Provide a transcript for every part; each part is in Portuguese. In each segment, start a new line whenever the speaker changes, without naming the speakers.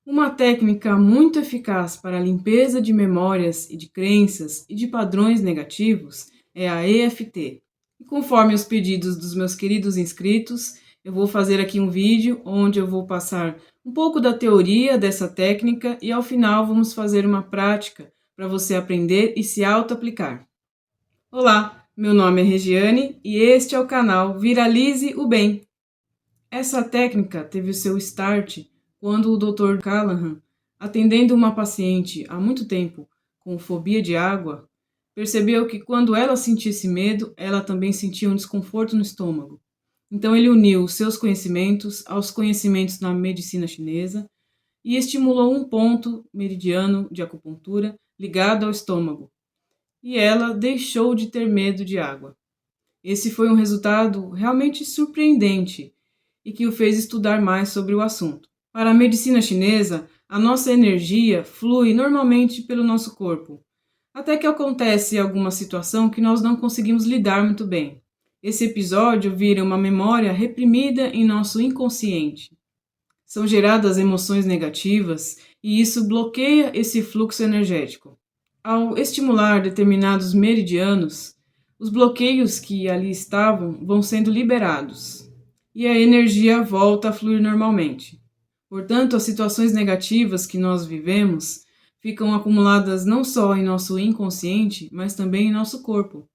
Uma técnica muito eficaz para a limpeza de memórias e de crenças e de padrões negativos é a EFT. E conforme os pedidos dos meus queridos inscritos, eu vou fazer aqui um vídeo onde eu vou passar um pouco da teoria dessa técnica e ao final vamos fazer uma prática para você aprender e se auto-aplicar. Olá, meu nome é Regiane e este é o canal Viralize o Bem. Essa técnica teve o seu start quando o Dr. Callahan, atendendo uma paciente há muito tempo com fobia de água, percebeu que quando ela sentisse medo, ela também sentia um desconforto no estômago. Então ele uniu os seus conhecimentos aos conhecimentos na medicina chinesa e estimulou um ponto meridiano de acupuntura ligado ao estômago. E ela deixou de ter medo de água. Esse foi um resultado realmente surpreendente e que o fez estudar mais sobre o assunto. Para a medicina chinesa, a nossa energia flui normalmente pelo nosso corpo, até que acontece alguma situação que nós não conseguimos lidar muito bem. Esse episódio vira uma memória reprimida em nosso inconsciente. São geradas emoções negativas e isso bloqueia esse fluxo energético. Ao estimular determinados meridianos, os bloqueios que ali estavam vão sendo liberados e a energia volta a fluir normalmente. Portanto, as situações negativas que nós vivemos ficam acumuladas não só em nosso inconsciente, mas também em nosso corpo.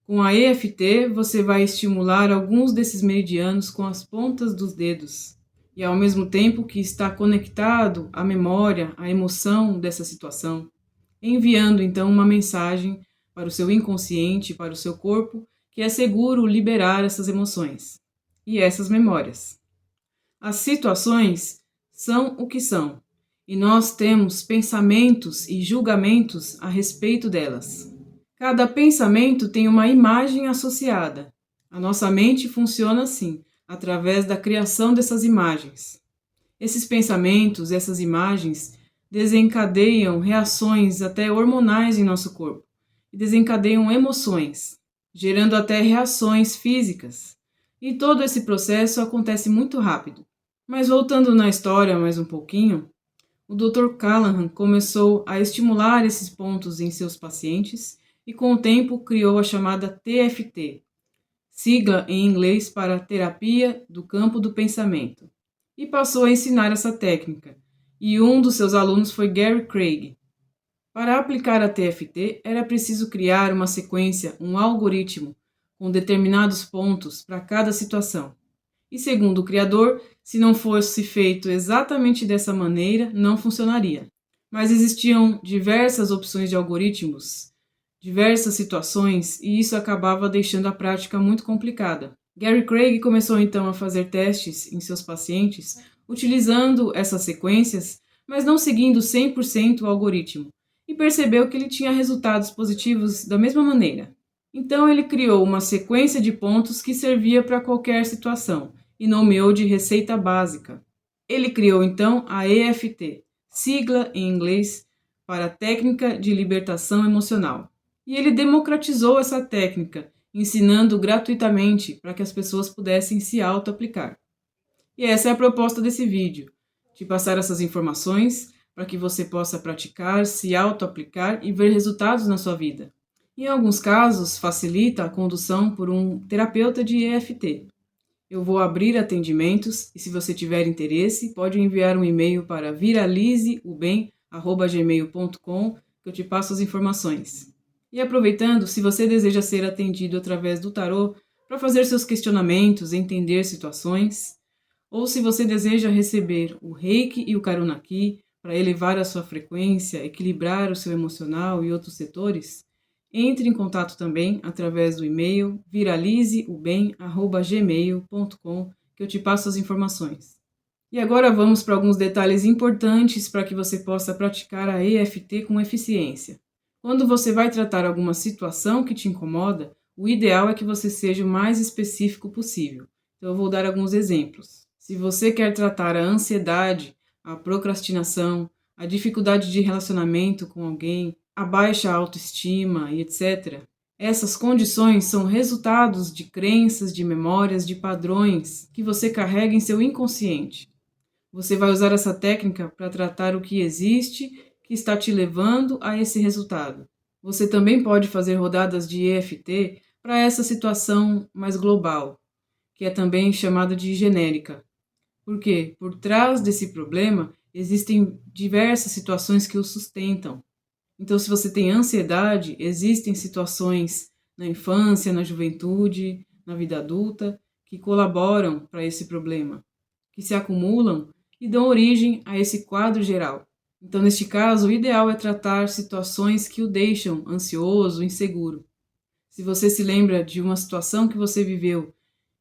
Com a EFT, você vai estimular alguns desses meridianos com as pontas dos dedos. E ao mesmo tempo que está conectado à memória, à emoção dessa situação, enviando então uma mensagem para o seu inconsciente, para o seu corpo, que é seguro liberar essas emoções e essas memórias. As situações são o que são, e nós temos pensamentos e julgamentos a respeito delas. Cada pensamento tem uma imagem associada. A nossa mente funciona assim, através da criação dessas imagens. Esses pensamentos, essas imagens, desencadeiam reações até hormonais em nosso corpo e desencadeiam emoções, gerando até reações físicas. E todo esse processo acontece muito rápido. Mas voltando na história mais um pouquinho, o Dr. Callahan começou a estimular esses pontos em seus pacientes e com o tempo criou a chamada TFT, sigla em inglês para Terapia do Campo do Pensamento, e passou a ensinar essa técnica, e um dos seus alunos foi Gary Craig. Para aplicar a TFT, era preciso criar uma sequência, um algoritmo, com determinados pontos para cada situação. E segundo o criador, se não fosse feito exatamente dessa maneira, não funcionaria. Mas existiam diversas opções de algoritmos, diversas situações, e isso acabava deixando a prática muito complicada. Gary Craig começou então a fazer testes em seus pacientes, utilizando essas sequências, mas não seguindo 100% o algoritmo, e percebeu que ele tinha resultados positivos da mesma maneira. Então ele criou uma sequência de pontos que servia para qualquer situação e nomeou de receita básica. Ele criou então a EFT, sigla em inglês para Técnica de Libertação Emocional. E ele democratizou essa técnica, ensinando gratuitamente para que as pessoas pudessem se auto-aplicar. E essa é a proposta desse vídeo, de passar essas informações para que você possa praticar, se auto-aplicar e ver resultados na sua vida. Em alguns casos, facilita a condução por um terapeuta de EFT. Eu vou abrir atendimentos e se você tiver interesse, pode enviar um e-mail para viralizeobem@gmail.com que eu te passo as informações. E aproveitando, se você deseja ser atendido através do tarô para fazer seus questionamentos, entender situações, ou se você deseja receber o Reiki e o Karuna-ki para elevar a sua frequência, equilibrar o seu emocional e outros setores, entre em contato também através do e-mail viralizeobem@gmail.com que eu te passo as informações. E agora vamos para alguns detalhes importantes para que você possa praticar a EFT com eficiência. Quando você vai tratar alguma situação que te incomoda, o ideal é que você seja o mais específico possível. Então eu vou dar alguns exemplos. Se você quer tratar a ansiedade, a procrastinação, a dificuldade de relacionamento com alguém, a baixa autoestima e etc., essas condições são resultados de crenças, de memórias, de padrões que você carrega em seu inconsciente. Você vai usar essa técnica para tratar o que existe que está te levando a esse resultado. Você também pode fazer rodadas de EFT para essa situação mais global, que é também chamada de genérica. Porque por trás desse problema existem diversas situações que o sustentam. Então, se você tem ansiedade, existem situações na infância, na juventude, na vida adulta, que colaboram para esse problema, que se acumulam e dão origem a esse quadro geral. Então, neste caso, o ideal é tratar situações que o deixam ansioso, inseguro. Se você se lembra de uma situação que você viveu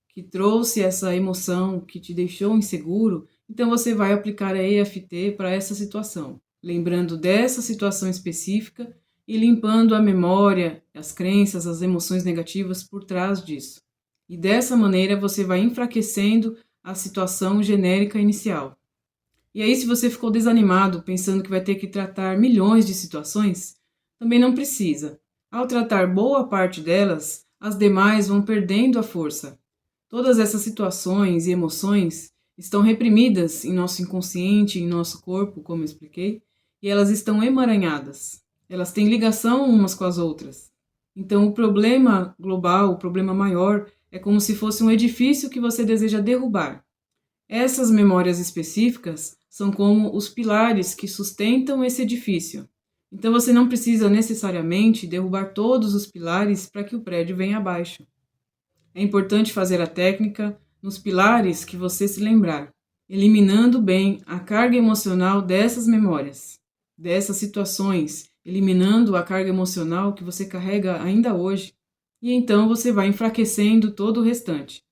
que trouxe essa emoção, que te deixou inseguro, então você vai aplicar a EFT para essa situação, lembrando dessa situação específica e limpando a memória, as crenças, as emoções negativas por trás disso. E dessa maneira você vai enfraquecendo a situação genérica inicial. E aí, se você ficou desanimado, pensando que vai ter que tratar milhões de situações, também não precisa. Ao tratar boa parte delas, as demais vão perdendo a força. Todas essas situações e emoções estão reprimidas em nosso inconsciente, em nosso corpo, como eu expliquei, e elas estão emaranhadas. Elas têm ligação umas com as outras. Então, o problema global, o problema maior, é como se fosse um edifício que você deseja derrubar. Essas memórias específicas são como os pilares que sustentam esse edifício. Então você não precisa necessariamente derrubar todos os pilares para que o prédio venha abaixo. É importante fazer a técnica nos pilares que você se lembrar, eliminando bem a carga emocional dessas memórias, dessas situações, eliminando a carga emocional que você carrega ainda hoje, e então você vai enfraquecendo todo o restante.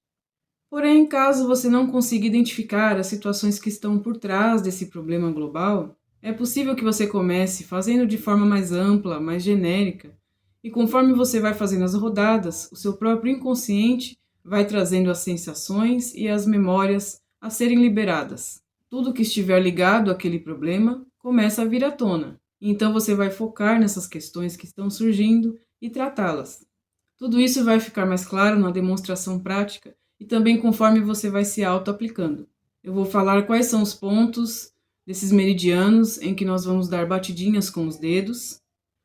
Porém, caso você não consiga identificar as situações que estão por trás desse problema global, é possível que você comece fazendo de forma mais ampla, mais genérica, e conforme você vai fazendo as rodadas, o seu próprio inconsciente vai trazendo as sensações e as memórias a serem liberadas. Tudo que estiver ligado àquele problema começa a vir à tona. Então você vai focar nessas questões que estão surgindo e tratá-las. Tudo isso vai ficar mais claro na demonstração prática e também conforme você vai se auto-aplicando. Eu vou falar quais são os pontos desses meridianos em que nós vamos dar batidinhas com os dedos.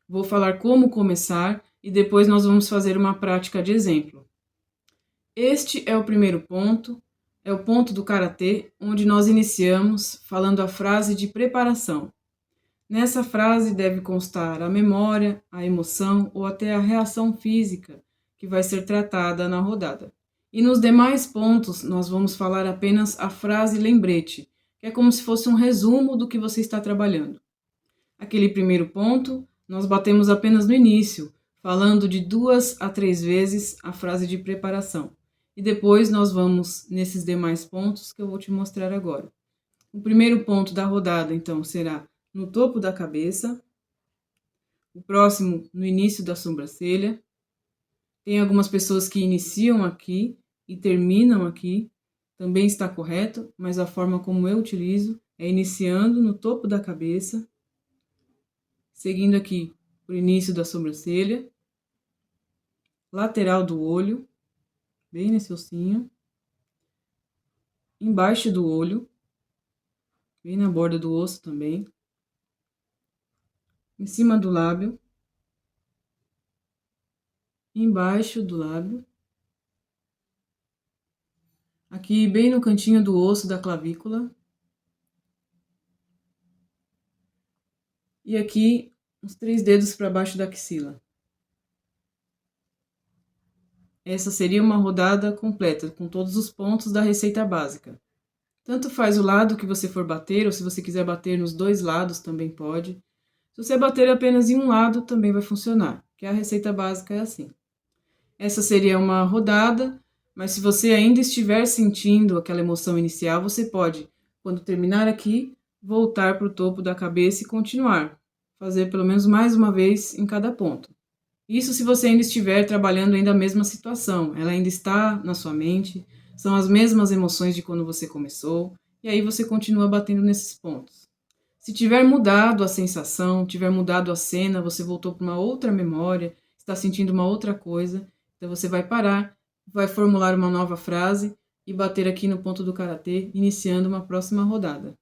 Vou falar como começar e depois nós vamos fazer uma prática de exemplo. Este é o primeiro ponto, é o ponto do karatê, onde nós iniciamos falando a frase de preparação. Nessa frase deve constar a memória, a emoção ou até a reação física que vai ser tratada na rodada. E nos demais pontos, nós vamos falar apenas a frase lembrete, que é como se fosse um resumo do que você está trabalhando. Aquele primeiro ponto, nós batemos apenas no início, falando de 2 a 3 vezes a frase de preparação. E depois nós vamos nesses demais pontos que eu vou te mostrar agora. O primeiro ponto da rodada, então, será no topo da cabeça, o próximo no início da sobrancelha. Tem algumas pessoas que iniciam aqui e terminam aqui, também está correto, mas a forma como eu utilizo é iniciando no topo da cabeça, seguindo aqui o início da sobrancelha, lateral do olho, bem nesse ossinho, embaixo do olho, bem na borda do osso também, em cima do lábio, embaixo do lábio, aqui bem no cantinho do osso da clavícula, e aqui uns 3 dedos para baixo da axila. Essa seria uma rodada completa, com todos os pontos da receita básica. Tanto faz o lado que você for bater, ou se você quiser bater nos 2 lados, também pode. Se você bater apenas em um lado, também vai funcionar, que a receita básica é assim. Essa seria uma rodada, mas se você ainda estiver sentindo aquela emoção inicial, você pode, quando terminar aqui, voltar para o topo da cabeça e continuar. Fazer pelo menos mais uma vez em cada ponto. Isso se você ainda estiver trabalhando ainda a mesma situação, ela ainda está na sua mente, são as mesmas emoções de quando você começou, e aí você continua batendo nesses pontos. Se tiver mudado a sensação, tiver mudado a cena, você voltou para uma outra memória, está sentindo uma outra coisa, então você vai parar, vai formular uma nova frase e bater aqui no ponto do karatê, iniciando uma próxima rodada.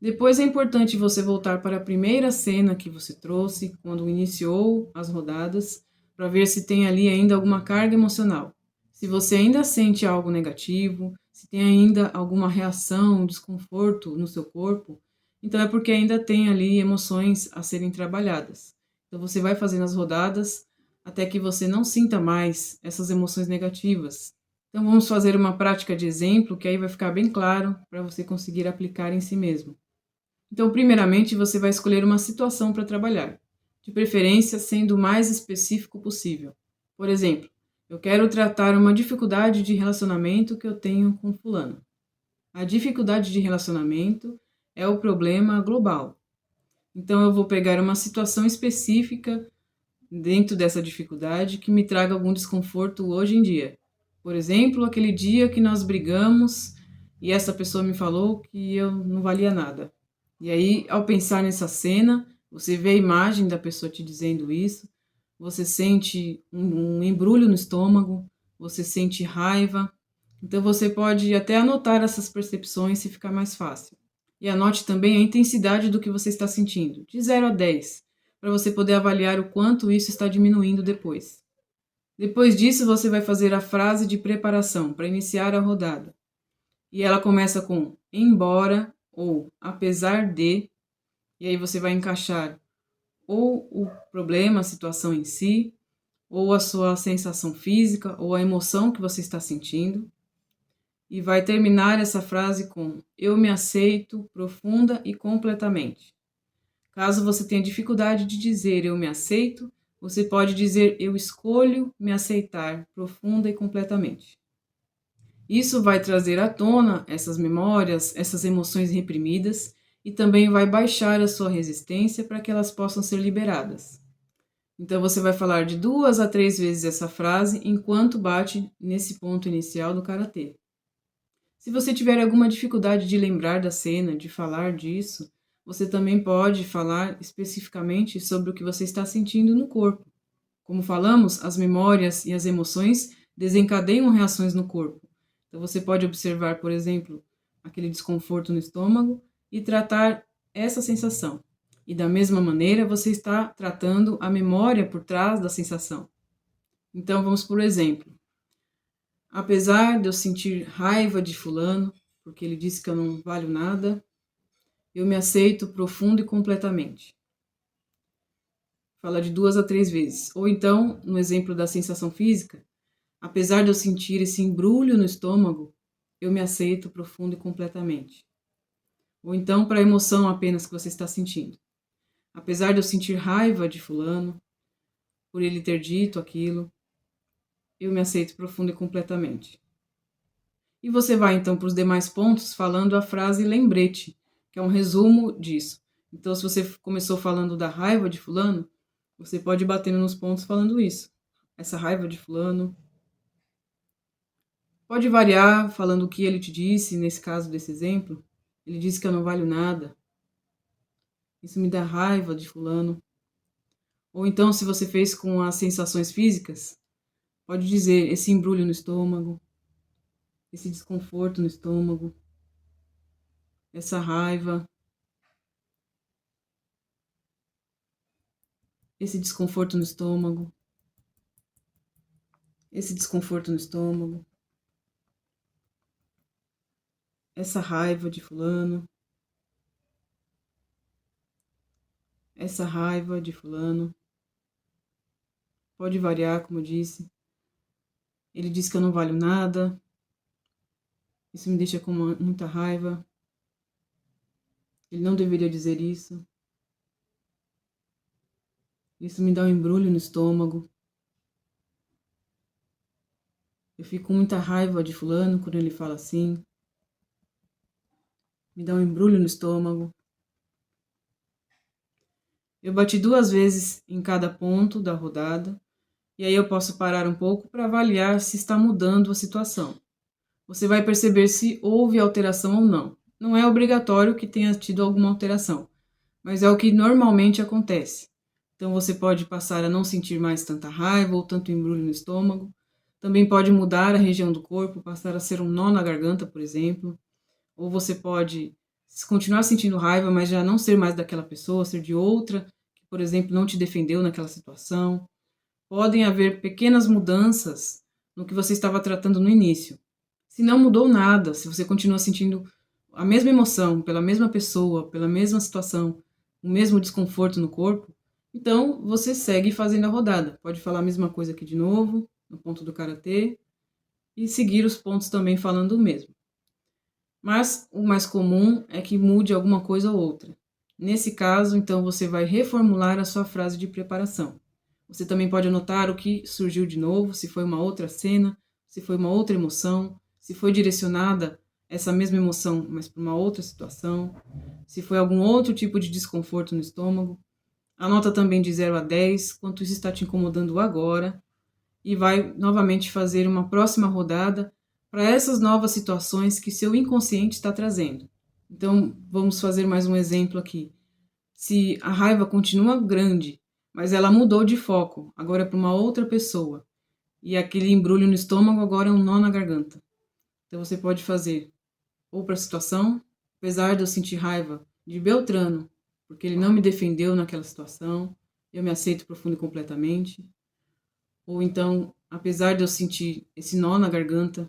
Depois é importante você voltar para a primeira cena que você trouxe, quando iniciou as rodadas, para ver se tem ali ainda alguma carga emocional. Se você ainda sente algo negativo, se tem ainda alguma reação, desconforto no seu corpo, então é porque ainda tem ali emoções a serem trabalhadas. Então você vai fazendo as rodadas até que você não sinta mais essas emoções negativas. Então vamos fazer uma prática de exemplo, que aí vai ficar bem claro para você conseguir aplicar em si mesmo. Então, primeiramente, você vai escolher uma situação para trabalhar, de preferência sendo o mais específico possível. Por exemplo, eu quero tratar uma dificuldade de relacionamento que eu tenho com fulano. A dificuldade de relacionamento é o problema global. Então, eu vou pegar uma situação específica dentro dessa dificuldade que me traga algum desconforto hoje em dia. Por exemplo, aquele dia que nós brigamos e essa pessoa me falou que eu não valia nada. E aí, ao pensar nessa cena, você vê a imagem da pessoa te dizendo isso, você sente um embrulho no estômago, você sente raiva. Então, você pode até anotar essas percepções se ficar mais fácil. E anote também a intensidade do que você está sentindo, de 0 a 10, para você poder avaliar o quanto isso está diminuindo depois. Depois disso, você vai fazer a frase de preparação para iniciar a rodada. E ela começa com embora ou apesar de, e aí você vai encaixar ou o problema, a situação em si, ou a sua sensação física, ou a emoção que você está sentindo. E vai terminar essa frase com eu me aceito profunda e completamente. Caso você tenha dificuldade de dizer eu me aceito, você pode dizer eu escolho me aceitar profunda e completamente. Isso vai trazer à tona essas memórias, essas emoções reprimidas e também vai baixar a sua resistência para que elas possam ser liberadas. Então você vai falar de 2 a 3 vezes essa frase enquanto bate nesse ponto inicial do karatê. Se você tiver alguma dificuldade de lembrar da cena, de falar disso, você também pode falar especificamente sobre o que você está sentindo no corpo. Como falamos, as memórias e as emoções desencadeiam reações no corpo. Então você pode observar, por exemplo, aquele desconforto no estômago e tratar essa sensação. E da mesma maneira, você está tratando a memória por trás da sensação. Então vamos por exemplo. Apesar de eu sentir raiva de fulano, porque ele disse que eu não valho nada, eu me aceito profundo e completamente. Fala de 2 a 3 vezes. Ou então, no exemplo da sensação física, apesar de eu sentir esse embrulho no estômago, eu me aceito profundo e completamente. Ou então, para a emoção apenas que você está sentindo. Apesar de eu sentir raiva de fulano, por ele ter dito aquilo, eu me aceito profundo e completamente. E você vai então para os demais pontos falando a frase lembrete, que é um resumo disso. Então, se você começou falando da raiva de fulano, você pode ir batendo nos pontos falando isso. Essa raiva de fulano. Pode variar falando o que ele te disse, nesse caso desse exemplo. Ele disse que eu não valho nada. Isso me dá raiva de fulano. Ou então, se você fez com as sensações físicas, pode dizer esse embrulho no estômago, esse desconforto no estômago, essa raiva, esse desconforto no estômago, esse desconforto no estômago, essa raiva de fulano, essa raiva de fulano. Pode variar, como eu disse. Ele disse que eu não valho nada. Isso me deixa com muita raiva. Ele não deveria dizer isso. Isso me dá um embrulho no estômago. Eu fico com muita raiva de fulano quando ele fala assim. Me dá um embrulho no estômago. Eu bati 2 vezes em cada ponto da rodada. E aí eu posso parar um pouco para avaliar se está mudando a situação. Você vai perceber se houve alteração ou não. Não é obrigatório que tenha tido alguma alteração, mas é o que normalmente acontece. Então você pode passar a não sentir mais tanta raiva ou tanto embrulho no estômago. Também pode mudar a região do corpo, passar a ser um nó na garganta, por exemplo. Ou você pode continuar sentindo raiva, mas já não ser mais daquela pessoa, ser de outra, que, por exemplo, não te defendeu naquela situação. Podem haver pequenas mudanças no que você estava tratando no início. Se não mudou nada, se você continua sentindo a mesma emoção pela mesma pessoa, pela mesma situação, o mesmo desconforto no corpo, então você segue fazendo a rodada. Pode falar a mesma coisa aqui de novo, no ponto do karatê, e seguir os pontos também falando o mesmo. Mas o mais comum é que mude alguma coisa ou outra. Nesse caso, então, você vai reformular a sua frase de preparação. Você também pode anotar o que surgiu de novo, se foi uma outra cena, se foi uma outra emoção, se foi direcionada essa mesma emoção, mas para uma outra situação, se foi algum outro tipo de desconforto no estômago. Anota também de 0 a 10 quanto isso está te incomodando agora e vai novamente fazer uma próxima rodada para essas novas situações que seu inconsciente está trazendo. Então, vamos fazer mais um exemplo aqui. Se a raiva continua grande, mas ela mudou de foco, agora é para uma outra pessoa, e aquele embrulho no estômago agora é um nó na garganta. Então, você pode fazer ou para a situação, apesar de eu sentir raiva de Beltrano, porque ele não me defendeu naquela situação, eu me aceito profundo e completamente. Ou então, apesar de eu sentir esse nó na garganta,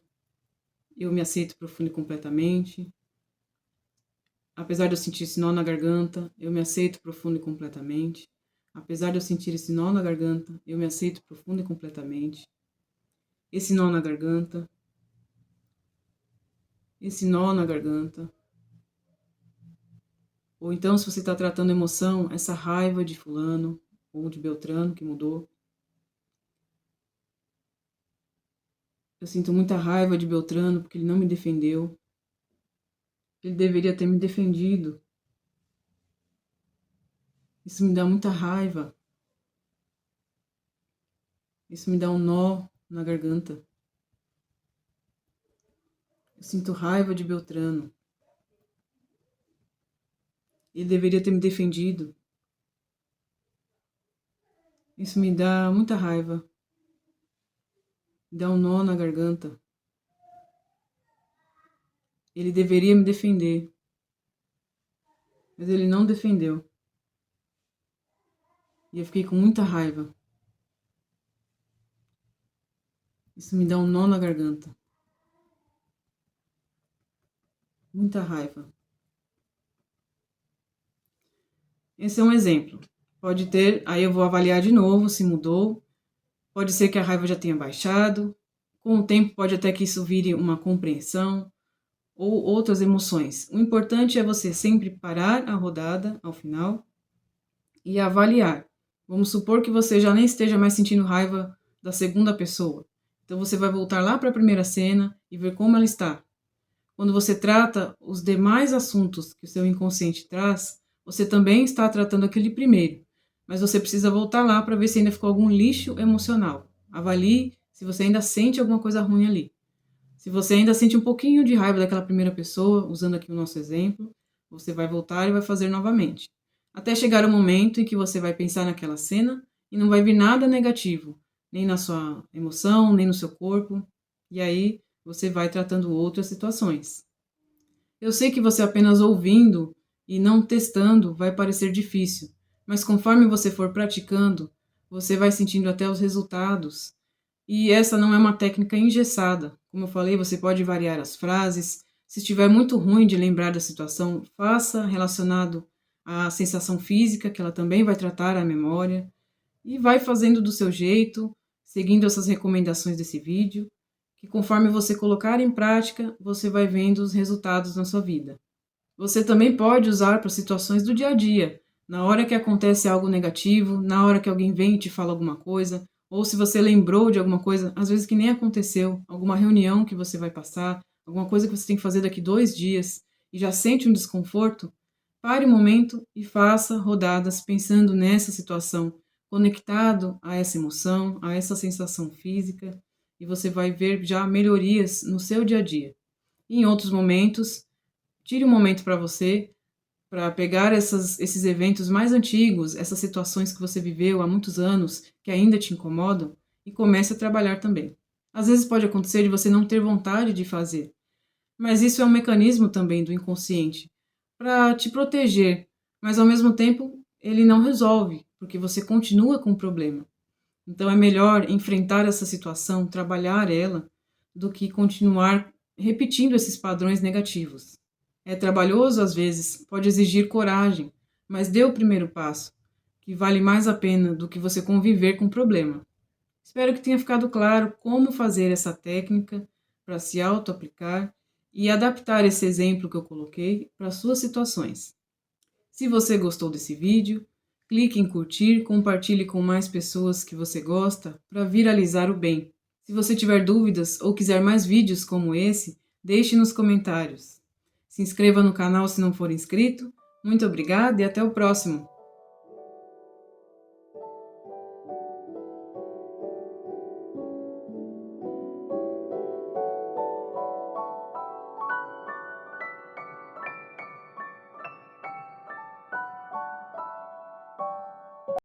eu me aceito profundo e completamente. Apesar de eu sentir esse nó na garganta, eu me aceito profundo e completamente. Apesar de eu sentir esse nó na garganta, eu me aceito profundo e completamente. Esse nó na garganta. Esse nó na garganta. Ou então, se você está tratando emoção, essa raiva de fulano ou de Beltrano que mudou. Eu sinto muita raiva de Beltrano porque ele não me defendeu. Ele deveria ter me defendido. Isso me dá muita raiva. Isso me dá um nó na garganta. Eu sinto raiva de Beltrano. Ele deveria ter me defendido. Isso me dá muita raiva. Me dá um nó na garganta. Ele deveria me defender. Mas ele não defendeu. E eu fiquei com muita raiva. Isso me dá um nó na garganta. Muita raiva. Esse é um exemplo. Pode ter, aí eu vou avaliar de novo se mudou. Pode ser que a raiva já tenha baixado. Com o tempo pode até que isso vire uma compreensão ou outras emoções. O importante é você sempre parar a rodada ao final e avaliar. Vamos supor que você já nem esteja mais sentindo raiva da segunda pessoa. Então você vai voltar lá para a primeira cena e ver como ela está. Quando você trata os demais assuntos que o seu inconsciente traz, você também está tratando aquele primeiro. Mas você precisa voltar lá para ver se ainda ficou algum lixo emocional. Avalie se você ainda sente alguma coisa ruim ali. Se você ainda sente um pouquinho de raiva daquela primeira pessoa, usando aqui o nosso exemplo, você vai voltar e vai fazer novamente. Até chegar o momento em que você vai pensar naquela cena e não vai vir nada negativo, nem na sua emoção, nem no seu corpo. E aí você vai tratando outras situações. Eu sei que você apenas ouvindo e não testando vai parecer difícil, mas conforme você for praticando, você vai sentindo até os resultados. E essa não é uma técnica engessada. Como eu falei, você pode variar as frases. Se estiver muito ruim de lembrar da situação, faça relacionado à sensação física, que ela também vai tratar a memória. E vai fazendo do seu jeito, seguindo essas recomendações desse vídeo, que conforme você colocar em prática, você vai vendo os resultados na sua vida. Você também pode usar para situações do dia a dia, na hora que acontece algo negativo, na hora que alguém vem e te fala alguma coisa, ou se você lembrou de alguma coisa, às vezes que nem aconteceu, alguma reunião que você vai passar, alguma coisa que você tem que fazer daqui 2 dias e já sente um desconforto, pare um momento e faça rodadas pensando nessa situação, conectado a essa emoção, a essa sensação física, e você vai ver já melhorias no seu dia a dia. E em outros momentos, tire um momento para você, para pegar esses eventos mais antigos, essas situações que você viveu há muitos anos, que ainda te incomodam, e comece a trabalhar também. Às vezes pode acontecer de você não ter vontade de fazer, mas isso é um mecanismo também do inconsciente para te proteger, mas ao mesmo tempo ele não resolve, porque você continua com o problema. Então é melhor enfrentar essa situação, trabalhar ela, do que continuar repetindo esses padrões negativos. É trabalhoso às vezes, pode exigir coragem, mas dê o primeiro passo, que vale mais a pena do que você conviver com o problema. Espero que tenha ficado claro como fazer essa técnica para se auto-aplicar e adaptar esse exemplo que eu coloquei para suas situações. Se você gostou desse vídeo, clique em curtir, compartilhe com mais pessoas que você gosta para viralizar o bem. Se você tiver dúvidas ou quiser mais vídeos como esse, deixe nos comentários. Se inscreva no canal se não for inscrito. Muito obrigada e até o próximo!